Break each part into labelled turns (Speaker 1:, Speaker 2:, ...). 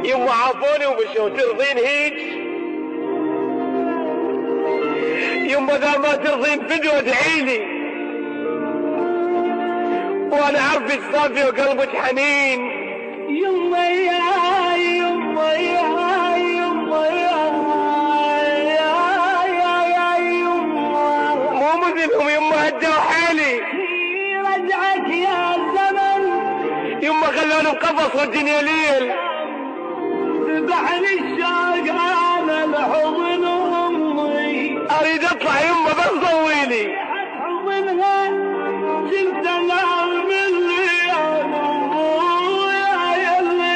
Speaker 1: يما عافوني ومشوا ترضين هيج؟ يما اذا ما ترضين فدوة ادعيلي، وانا عارفك صافية وقلبك حنين.
Speaker 2: يما يا يما يا يما يا يما
Speaker 1: مو مثلهم يما هدوا حالي.
Speaker 2: رجعك يا زمن
Speaker 1: يما خلوني بقفص والدنيا ليل.
Speaker 2: ذبحني الشوق انا لحضن امي،
Speaker 1: اريد اطلع يما بس ضويلي.
Speaker 2: حضنها كنت انام مني يا يلي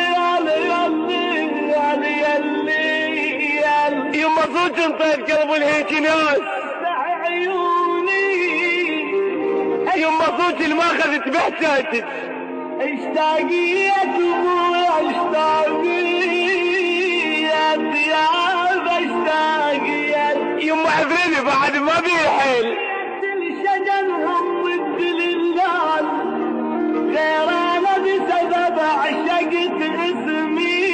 Speaker 1: يما صوت انطيت قلب الهيك ناس.
Speaker 2: عيوني
Speaker 1: يما صوت اللي ما اخذت بحجاتك.
Speaker 2: اشتاقيت ابوي اشتاقيت يا اشتاقيت.
Speaker 1: يما عذرني بعد ما بيحل.
Speaker 2: الشجن هم ضد اللال، غير انا بسبب عشقت اسمي.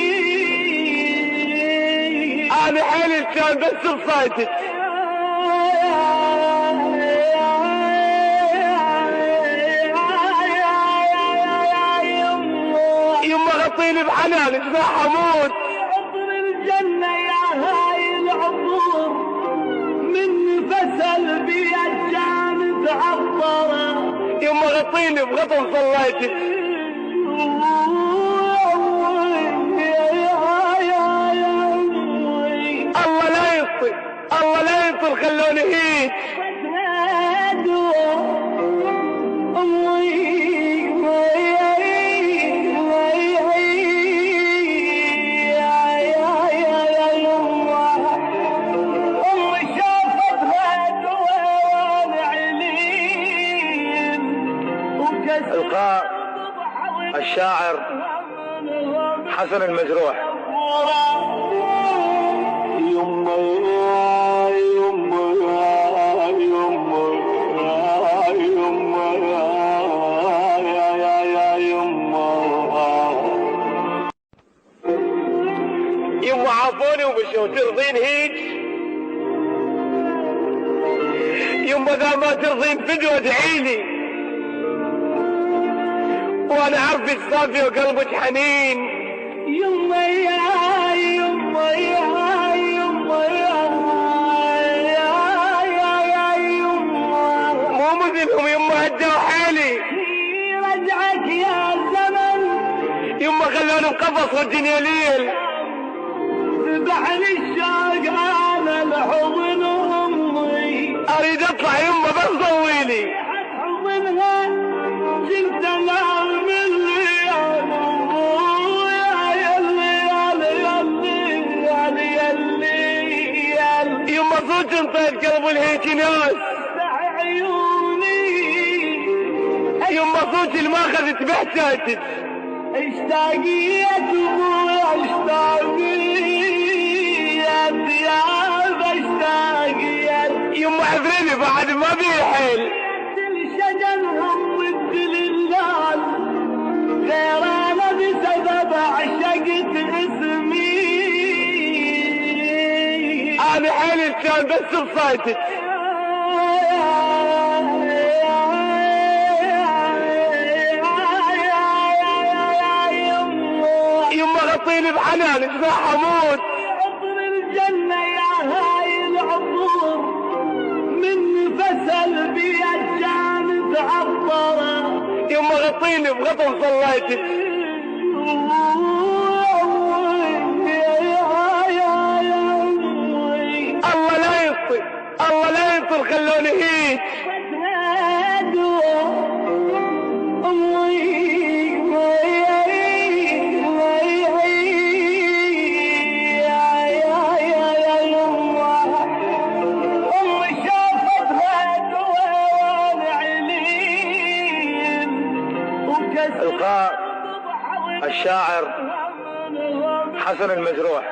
Speaker 1: انا حيلي كان بس بصيتك. يما غطيني بحنانك ذا حمود.
Speaker 2: عطر الجنة يا هاي العطور، من فسل بيد كانت عطرة.
Speaker 1: يما غطيني بغطن صليتك. الله لا يطل الله لا يطل خلوني هيك. إلقاء الشاعر حسن المجروح.
Speaker 2: يما يا يما يا يما يا يما يا يما.
Speaker 1: يما عافوني ومشوا ترضين هيج؟ يما اذا ما ترضين فدوة ادعيلي، وانا عارفك صافية وقلبك حنين.
Speaker 2: يما يا يما يا يما يا يما
Speaker 1: مو مثلهم يما هدوا حالي.
Speaker 2: رجعك يا زمن
Speaker 1: يما خلوني بقفص والدنيا ليل.
Speaker 2: ذبحني الشوق انا لحضن امي،
Speaker 1: اريد اطلع يما بس ضويلي.
Speaker 2: حضنها كنت انام مني يلي.
Speaker 1: يما صوت انطيت قلب الهيك ناس.
Speaker 2: عيوني
Speaker 1: يما صوت اللي ما اخذت بحجاتك.
Speaker 2: اشتاقيت ابوي اشتاقيت يا اشتاقيت.
Speaker 1: يما عذرني بعد ما بيحل.
Speaker 2: الشجن هم ضد اللال، غير انا بسبب عشقت اسمي.
Speaker 1: انا حيلي كان بس بصيتك. يما غطيني بحنانك ذا حمود.
Speaker 2: عطر الجنة يا هاي العطور، من فسل بيد كانت عطرة.
Speaker 1: يما غطيني بغطن صليتك. الله لا يطل الله لا يطل خلوني هيك. إلقاء الشاعر حسن المجروح.